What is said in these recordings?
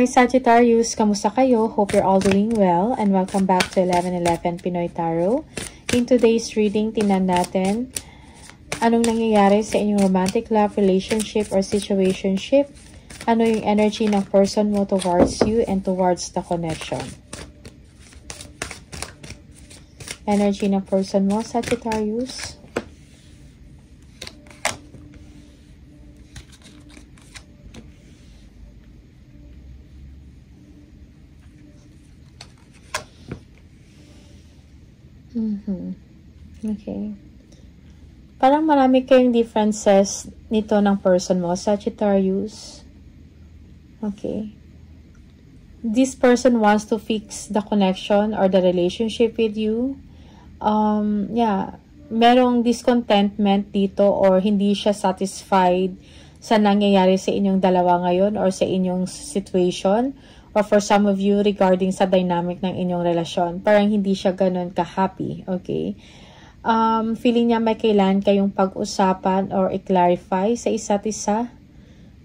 Hi Sagittarius, kamusta kayo? Hope you're all doing well and welcome back to 1111 Pinoy Tarot. In today's reading, tingnan natin anong nangyayari sa inyong romantic love, relationship, or situationship. Ano yung energy ng person mo towards you and towards the connection. Energy ng person mo, Sagittarius. Okay. Parang marami kayong differences nito ng person mo, Sagittarius. Okay. This person wants to fix the connection or the relationship with you. Merong discontentment dito or hindi siya satisfied sa nangyayari sa inyong dalawa ngayon or sa inyong situation. Or for some of you, regarding sa dynamic ng inyong relasyon. Parang hindi siya ganun ka-happy. Okay? Feeling niya may kailangan kayong pag-usapan or i-clarify sa isa't isa.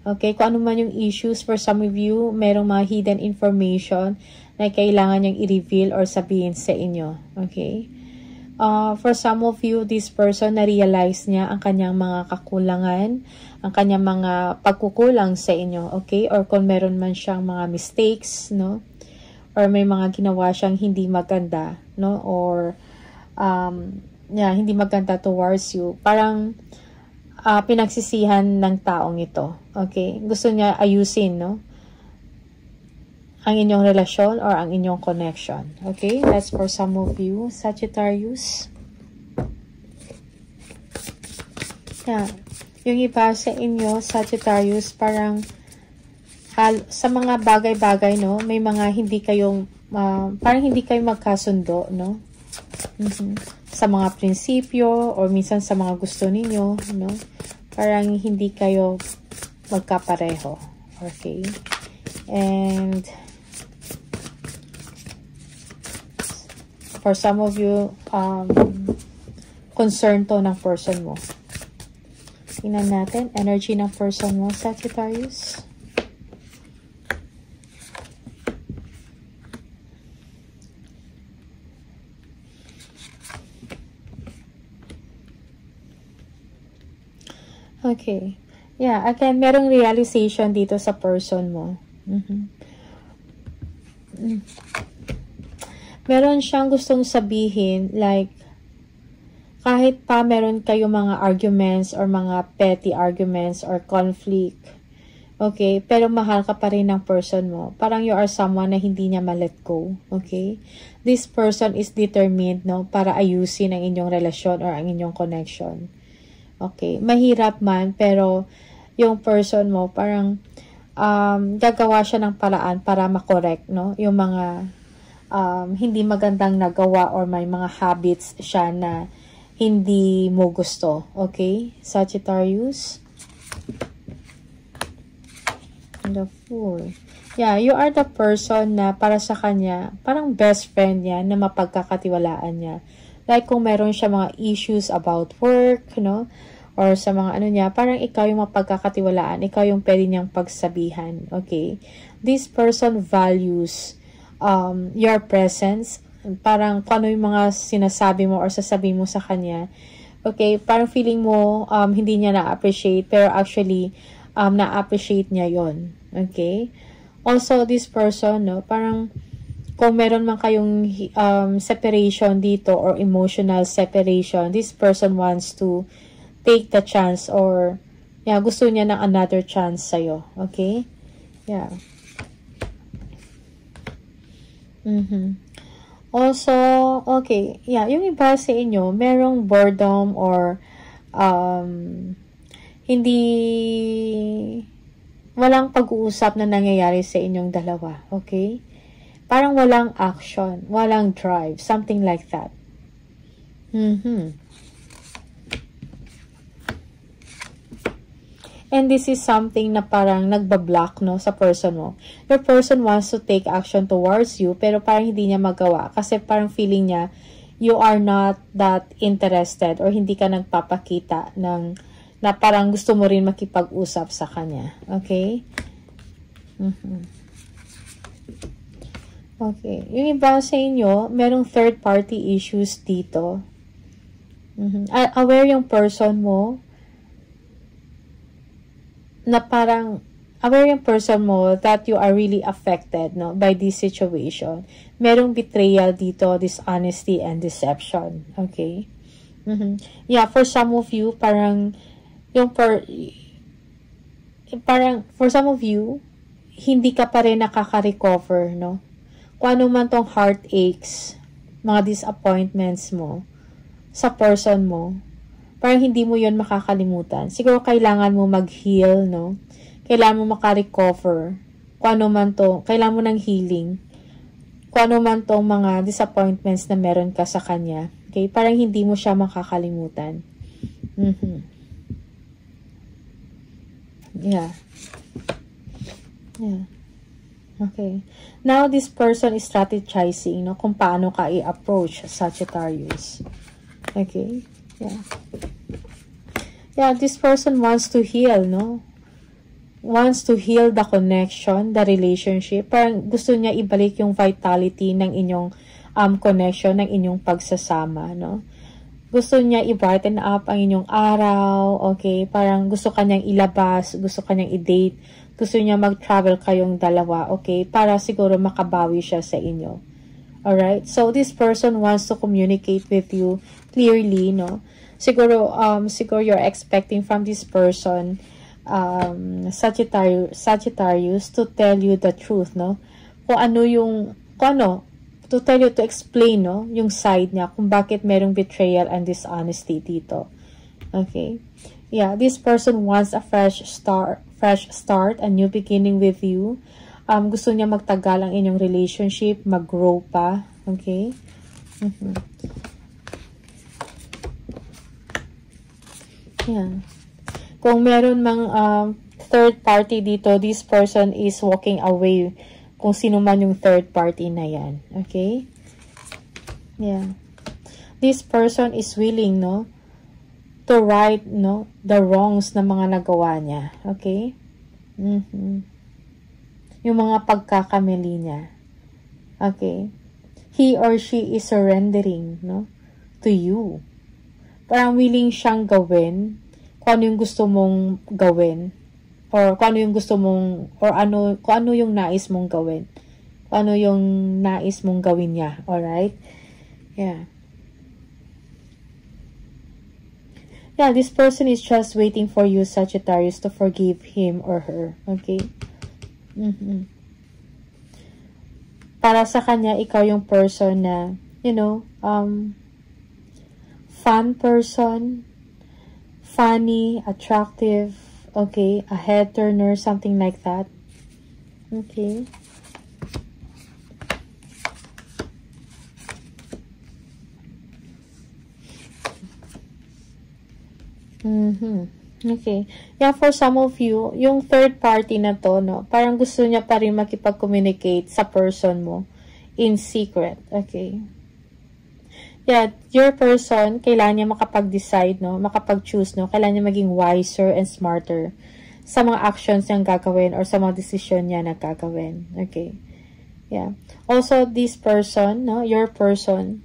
Okay? Kung ano man yung issues, for some of you, merong mga hidden information na kailangan niyang i-reveal or sabihin sa inyo. Okay? For some of you, this person na-realize niya ang kanyang mga kakulangan, ang kanyang mga pagkukulang sa inyo, okay? Or kung meron man siyang mga mistakes, no? Or may mga ginawa siyang hindi maganda, no? Or, hindi maganda towards you. Parang, pinagsisihan ng taong ito, okay? Gusto niya ayusin, no? Ang inyong relasyon or ang inyong connection, okay? That's for some of you, Sagittarius. Yung iba sa inyo, Sagittarius, parang sa mga bagay-bagay, no, may mga hindi kayong, parang hindi kayo magkasundo, no? Sa mga prinsipyo, or minsan sa mga gusto ninyo, no? Parang hindi kayo magkapareho, okay? And for some of you, concern to ng person mo. Tingnan natin, energy ng person mo, Sagittarius. Okay. Yeah, again, merong realization dito sa person mo. Meron siyang gustong sabihin, like, kahit pa meron kayo mga arguments or mga petty arguments or conflict, okay, pero mahal ka pa rin ng person mo. Parang you are someone na hindi niya ma-let go, okay? This person is determined, no, para ayusin ang inyong relasyon or ang inyong connection. Okay, mahirap man, pero yung person mo, parang gagawa siya ng paraan para makorek, no, yung mga hindi magandang nagawa or may mga habits siya na hindi mo gusto. Okay? Sagittarius. The Fool. Yeah, you are the person na para sa kanya, parang best friend niya na mapagkakatiwalaan niya. Like kung meron siya mga issues about work, no? Or sa mga ano niya, parang ikaw yung mapagkakatiwalaan. Ikaw yung pwede niyang pagsabihan. Okay? This person values your presence. Parang kung ano yung mga sinasabi mo or sasabihin mo sa kanya. Okay, parang feeling mo hindi niya na-appreciate, pero actually na-appreciate niya yon. Okay? Also, this person, no, parang kung meron man kayong separation dito or emotional separation, this person wants to take the chance or gusto niya ng another chance sa'yo. Okay? Yeah. Also, okay, yung iba sa inyo, merong boredom or walang pag-uusap na nangyayari sa inyong dalawa, okay? Parang walang action, walang drive, something like that. And this is something na parang nagbablock, no, sa person mo. Your person wants to take action towards you, pero parang hindi niya magawa. Kasi parang feeling niya, you are not that interested or hindi ka nagpapakita ng na parang gusto mo rin makipag-usap sa kanya. Okay? Okay. Yung iba sa inyo, merong third-party issues dito. Aware yung person mo na parang aware yung person mo that you are really affected, no, by this situation. Merong betrayal dito, dishonesty and deception. Okay? Yeah, for some of you, parang for some of you, hindi ka pa rin nakaka-recover, no? Kung ano man tong heartaches, mga disappointments mo sa person mo, parang hindi mo yon makakalimutan. Siguro kailangan mo mag-heal, no? Kailangan mo maka-recover. Kung ano man to, kailangan mo ng healing. Kung ano man tong mga disappointments na meron ka sa kanya. Okay? Parang hindi mo siya makakalimutan. Yeah. Okay. Now, this person is strategizing, no, kung paano ka i-approach Sagittarius. Okay. Yeah, this person wants to heal, no? Wants to heal the connection, the relationship. Parang gusto niya ibalik yung vitality ng inyong connection, ng inyong pagsasama, no? Gusto niya i-brighten up ang inyong araw, okay? Parang gusto kanyang ilabas, gusto kanyang i-date, gusto niya mag-travel kayong dalawa, okay? Para siguro makabawi siya sa inyo. Alright? So, this person wants to communicate with you clearly, no? Siguro you're expecting from this person, Sagittarius, to tell you the truth, no? To tell you, to explain, no, yung side niya, kung bakit merong betrayal and dishonesty dito. Okay? Yeah, this person wants a fresh start, a new beginning with you. Gusto niya magtagal ang inyong relationship, mag-grow pa. Okay? Yeah. Kung meron mang third party dito, this person is walking away. Kung sino man yung third party na yan. Okay? Yeah. This person is willing, no, to right, no, the wrongs na mga nagawa niya. Okay? Yung mga pagkakamali niya. Okay? He or she is surrendering, no, to you. Parang willing siyang gawin kung ano yung gusto mong gawin. Or kung ano yung gusto mong, kung ano yung nais mong gawin. Kung ano yung nais mong gawin niya. Alright? Yeah. Yeah, this person is just waiting for you, Sagittarius, to forgive him or her. Okay? Para sa kanya, ikaw yung person na, you know, fun person, funny, attractive, okay, a head turner, something like that. Okay. Okay. Yeah, for some of you, yung third party na to, no, parang gusto niya pa rin makipag-communicate sa person mo in secret. Okay. Yeah, your person, kailangan niya makapag-decide, no, makapag-choose, no, kailangan niya maging wiser and smarter sa mga actions niyang gagawin or sa mga decision niya na gagawin. Okay. Yeah. Also, this person, no, your person,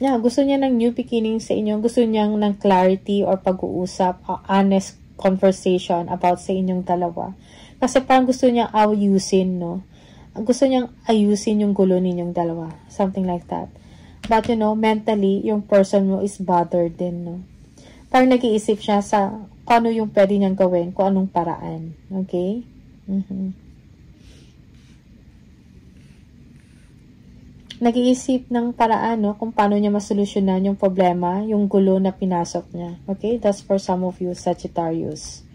yeah, gusto niya ng new beginning sa inyo. Gusto niya ng clarity or pag-uusap, honest conversation about sa inyong dalawa. Kasi parang gusto niya ayusin, no? Gusto niyang ayusin yung gulo ninyong dalawa. Something like that. But, you know, mentally, yung person mo is bothered din, no? Parang nag-iisip siya sa kung ano yung pwede niyang gawin, kung anong paraan. Okay? Nag-iisip ng paraan, no, kung paano niya masolusyonan yung problema, yung gulo na pinasok niya. Okay? That's for some of you, Sagittarius.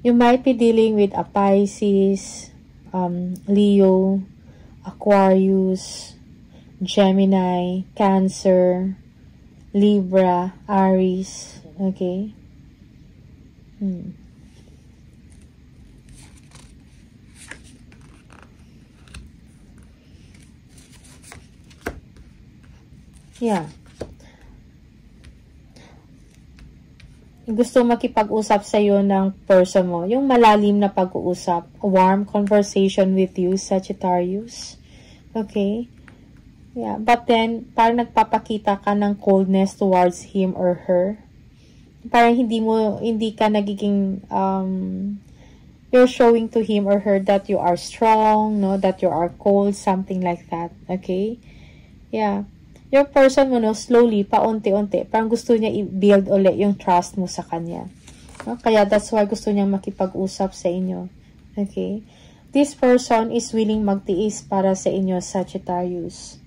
You might be dealing with a Pisces, Leo, Aquarius, Gemini, Cancer, Libra, Aries. Okay? Yeah. gusto makipag-usap sa iyo ng person mo, yung malalim na pag-uusap, warm conversation with you, Sagittarius. Okay? Yeah, but then, parang nagpapakita ka ng coldness towards him or her. Parang hindi ka nagiging, you're showing to him or her that you are strong, no, that you are cold, something like that. Okay? Yeah. Your person mo, no, slowly, paunti-unti, parang gusto niya i-build ulit yung trust mo sa kanya. No? Kaya that's why gusto niya makipag-usap sa inyo. Okay? This person is willing magtiis para sa inyo, Sagittarius.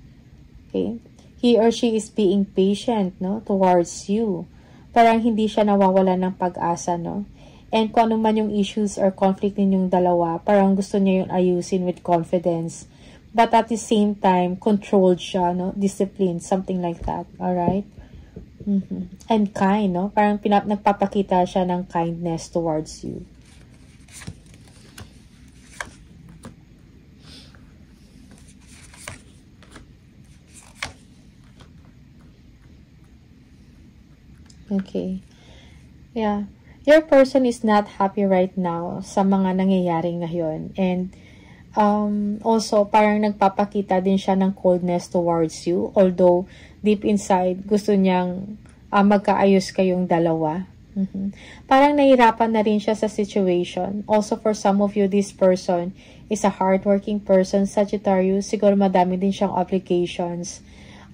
Okay? He or she is being patient, no, towards you. Parang hindi siya nawawala ng pag-asa, no? And kung ano man yung issues or conflict ninyong dalawa, parang gusto niya yung ayusin with confidence. But at the same time, controlled siya, no? Disciplined, something like that. Alright? And kind, no? Parang nagpapakita siya ng kindness towards you. Okay. Yeah. Your person is not happy right now sa mga nangyayari ngayon. And also, parang nagpapakita din siya ng coldness towards you. Although, deep inside, gusto niyang magkaayos kayong dalawa. Parang nahirapan na rin siya sa situation. Also, for some of you, this person is a hardworking person, Sagittarius. Siguro madami din siyang obligations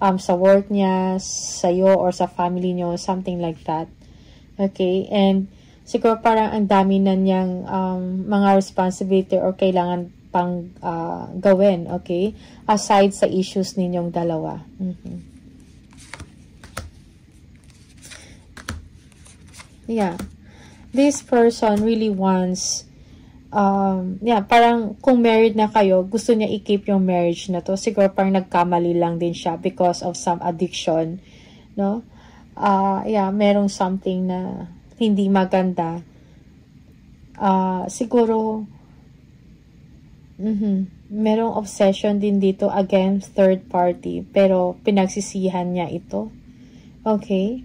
sa work niya, sa'yo, or sa family niyo, something like that. Okay? And siguro parang ang dami na niyang mga responsibility or kailangan pang gawin, okay? Aside sa issues ninyong dalawa. Yeah. This person really wants, parang kung married na kayo, gusto niya i-keep yung marriage na to. Siguro parang nagkamali lang din siya because of some addiction, no? Merong something na hindi maganda. Siguro, merong obsession din dito against third party, pero pinagsisihan niya ito. Okay?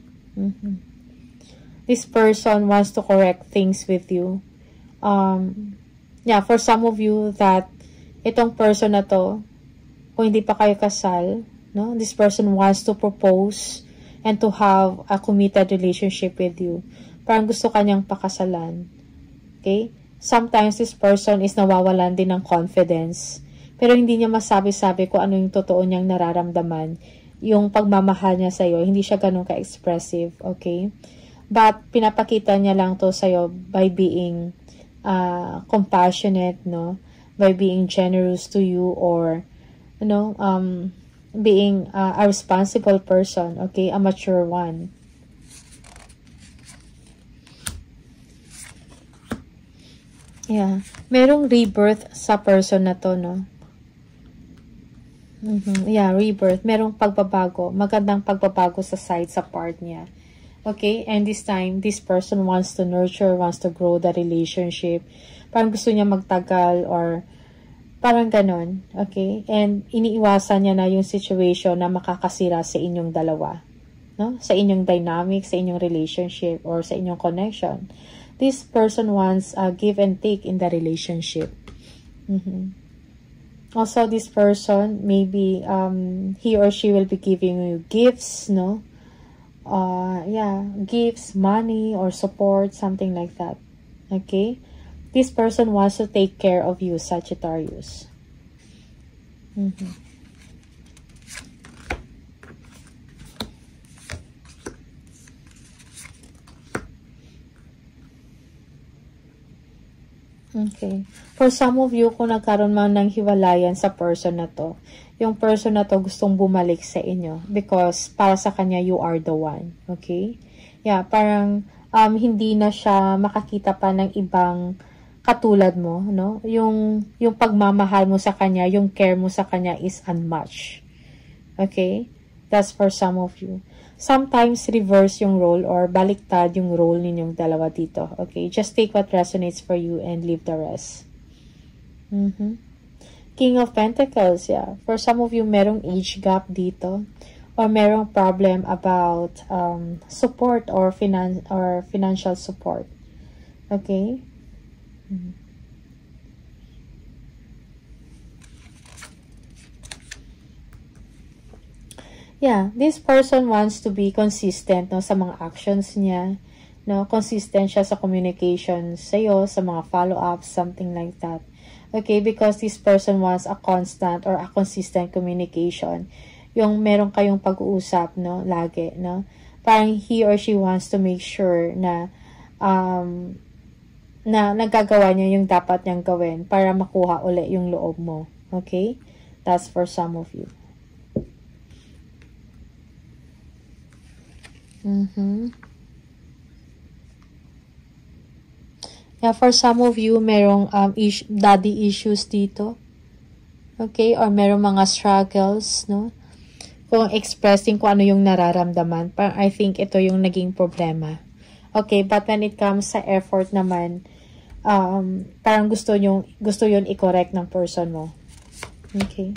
This person wants to correct things with you. For some of you that itong person na to, kung hindi pa kayo kasal, no? This person wants to propose and to have a committed relationship with you. Parang gusto kanyang pakasalan. Okay? Sometimes this person is nawawalan din ng confidence. Pero hindi niya masabi-sabi kung ano yung totoo niyang nararamdaman. Yung pagmamahal niya sa'yo, hindi siya ganun ka-expressive. Okay? But pinapakita niya lang to sa'yo by being compassionate, no? By being generous to you, or being a responsible person, okay? A mature one. Yeah. Merong rebirth sa person na to, no? Yeah, rebirth. Merong pagbabago. Magandang pagbabago sa side, sa part niya. Okay? And this time, this person wants to nurture, wants to grow the relationship. Parang gusto niya magtagal, or parang ganon. Okay? And iniiwasan niya na yung situation na makakasira sa inyong dalawa. No? Sa inyong dynamic, sa inyong relationship, or sa inyong connection. This person wants a give and take in the relationship. Also, this person, maybe he or she will be giving you gifts, no? Gifts, money, or support, something like that. Okay? This person wants to take care of you, Sagittarius. Okay. For some of you, kung nagkaroon man ng hiwalayan sa person na to, yung person na to gustong bumalik sa inyo because para sa kanya, you are the one. Okay? Yeah, parang hindi na siya makakita pa ng ibang katulad mo, no? Yung pagmamahal mo sa kanya, yung care mo sa kanya is unmatched. Okay? That's for some of you. Sometimes reverse yung role or baliktad yung role ninyong dalawa dito. Okay? Just take what resonates for you and leave the rest. King of Pentacles, yeah. For some of you, merong age gap dito. or merong problem about support or financial support. Okay? Yeah, this person wants to be consistent, no, sa mga actions niya, no, consistent siya sa communication sa'yo, sa mga follow-ups, something like that. Okay, because this person wants a constant or a consistent communication. Yung meron kayong pag-uusap, no, lagi, no. Parang he or she wants to make sure na na nagagawa niya yung dapat niyang gawin para makuha uli yung loob mo. Okay? That's for some of you. Yeah, for some of you, merong daddy issues dito. Okay? Or merong mga struggles, no? Kung expressing kung ano yung nararamdaman, parang I think ito yung naging problema. Okay, but when it comes sa effort naman, parang gusto yun i-correct ng person mo. Okay?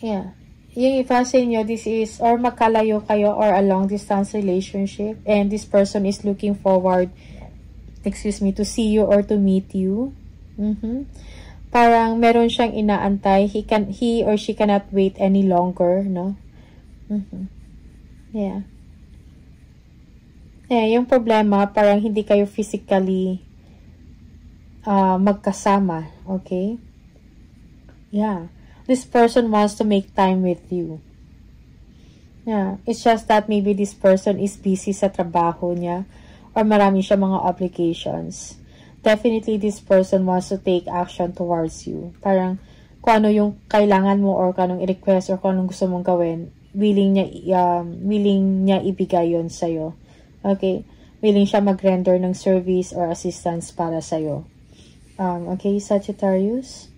Yeah. Yung iba sa inyo, this is, or magkalayo kayo or a long distance relationship, and this person is looking forward, to see you or to meet you. Parang meron siyang inaantay. He or she cannot wait any longer, no? Yeah. Yeah, yung problema, parang hindi kayo physically magkasama, okay? Yeah. This person wants to make time with you. Yeah. It's just that maybe this person is busy sa trabaho niya or marami siya mga obligations. Definitely, this person wants to take action towards you. Parang kung ano yung kailangan mo or kung anong i-request or kung anong gusto mong gawin, willing niya ibigay yon sa'yo. Okay? Willing siya mag-render ng service or assistance para sa'yo. Okay, Sagittarius?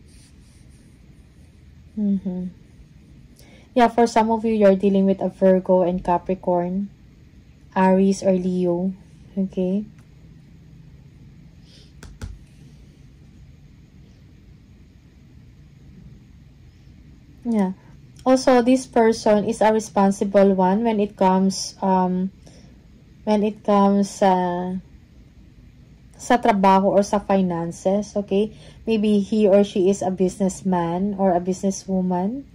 Yeah, for some of you, you're dealing with a Virgo and Capricorn, Aries or Leo. Okay? Yeah. Also, this person is a responsible one when it comes sa trabaho or sa finances, okay? Maybe he or she is a businessman or a businesswoman.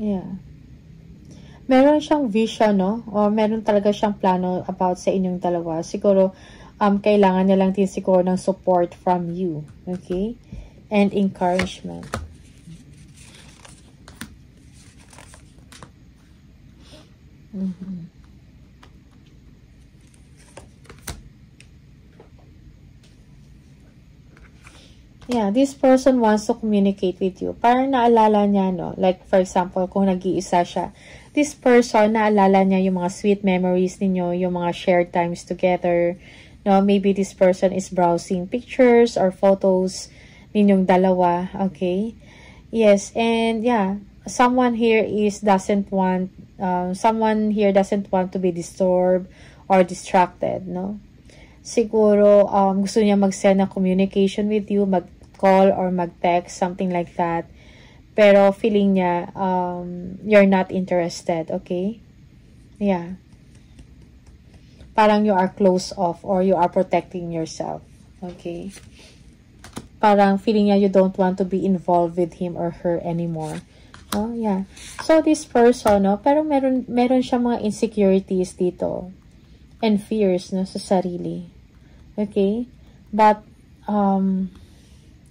Yeah. Meron siyang vision, no? O meron talaga siyang plano about sa inyong dalawa. Siguro, kailangan niya lang din siguro ng support from you, okay? And encouragement. Yeah, this person wants to communicate with you. Parang naalala niya, no? Like, for example, kung nag-iisa siya, this person, naalala niya yung mga sweet memories ninyo, yung mga shared times together. No, maybe this person is browsing pictures or photos ninyong dalawa, okay? Yes, and yeah, someone here doesn't want to be disturbed or distracted, no? Siguro, gusto niya mag-send ng communication with you, mag-call or mag-text, something like that. Pero feeling niya, you're not interested, okay? Yeah. Parang you are closed off or you are protecting yourself, okay? Parang feeling niya you don't want to be involved with him or her anymore. Oh, yeah. So, this person, no? Pero meron siya mga insecurities dito. And fears, no? Sa sarili. Okay? But,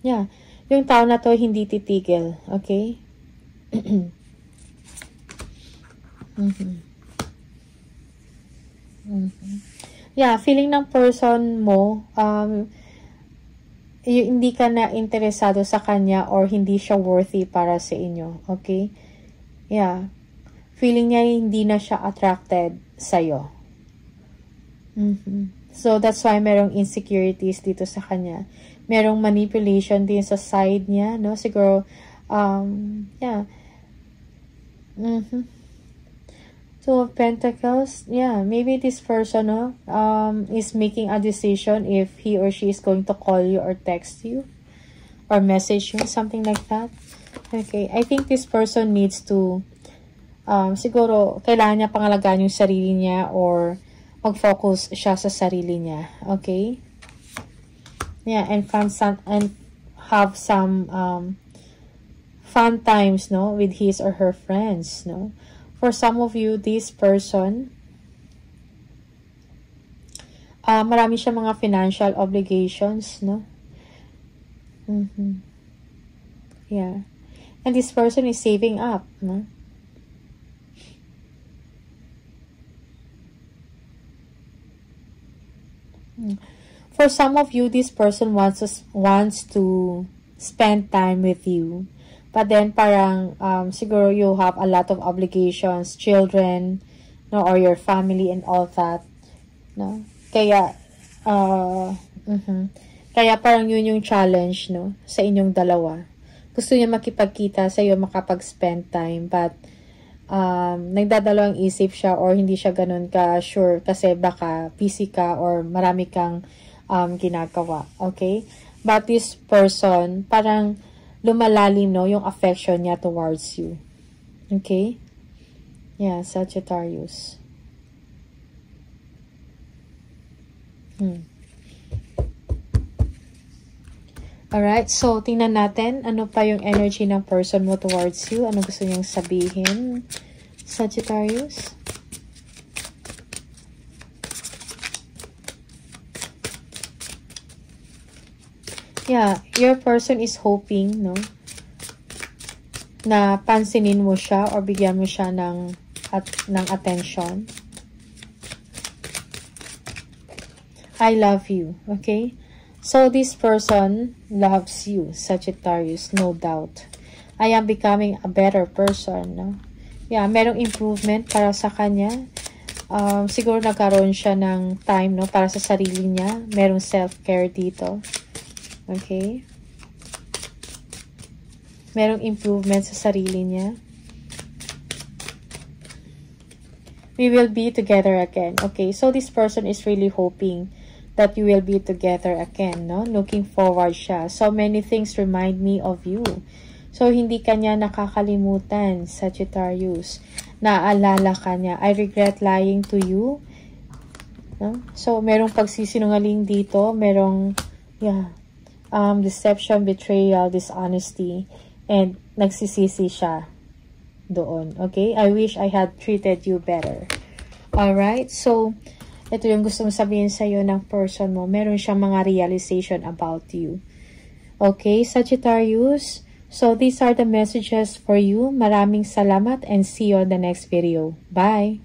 yeah. Yung tao na to, hindi titigil. Okay? Yeah, feeling ng person mo, hindi ka na interesado sa kanya or hindi siya worthy para sa inyo. Okay? Yeah. Feeling niya hindi na siya attracted sa'yo. So, that's why merong insecurities dito sa kanya. Merong manipulation din sa side niya, no? Siguro, yeah. Two of Pentacles. Yeah, maybe this person is making a decision if he or she is going to call you or text you or message you, something like that. Okay, I think this person needs to siguro kailangan niya pangalagaan yung sarili niya or mag-focus siya sa sarili niya. Okay? Yeah, and have some fun times, no, with his or her friends, no. For some of you, this person, marami siya mga financial obligations, no? Yeah. And this person is saving up, no? For some of you, this person wants to spend time with you. But then parang siguro you have a lot of obligations, children, no, or your family and all that, no. Kaya kaya parang yun yung challenge, no, sa inyong dalawa. Gusto niya makipagkita sa iyo, makapag-spend time, but nagdadalawang isip siya or hindi siya ganun ka sure kasi baka busy ka or marami kang ginagawa. Okay? But this person, parang lumalalim, no, yung affection niya towards you. Okay? Yeah, Sagittarius. Alright, so tingnan natin ano pa yung energy ng person mo towards you. Ano gusto niyang sabihin, Sagittarius? Yeah, your person is hoping, no, na pansinin mo siya or bigyan mo siya ng attention. I love you, okay? So, this person loves you, Sagittarius, no doubt. I am becoming a better person, no? Yeah, merong improvement para sa kanya. Siguro nagkaroon siya ng time, no, para sa sarili niya. Merong self-care dito. Okay? Merong improvement sa sarili niya. We will be together again. Okay, so this person is really hoping that you will be together again, no? Looking forward siya. So many things remind me of you. So hindi kanya nakakalimutan, Sagittarius. Naaalala ka niya. I regret lying to you. No? So merong pagsisinungaling dito. Merong, yeah, deception, betrayal, dishonesty, and nagsisisi siya doon. Okay? I wish I had treated you better. Alright? So, ito yung gusto mong sabihin sa'yo ng person mo. Meron siyang mga realization about you. Okay, Sagittarius? So, these are the messages for you. Maraming salamat and see you on the next video. Bye!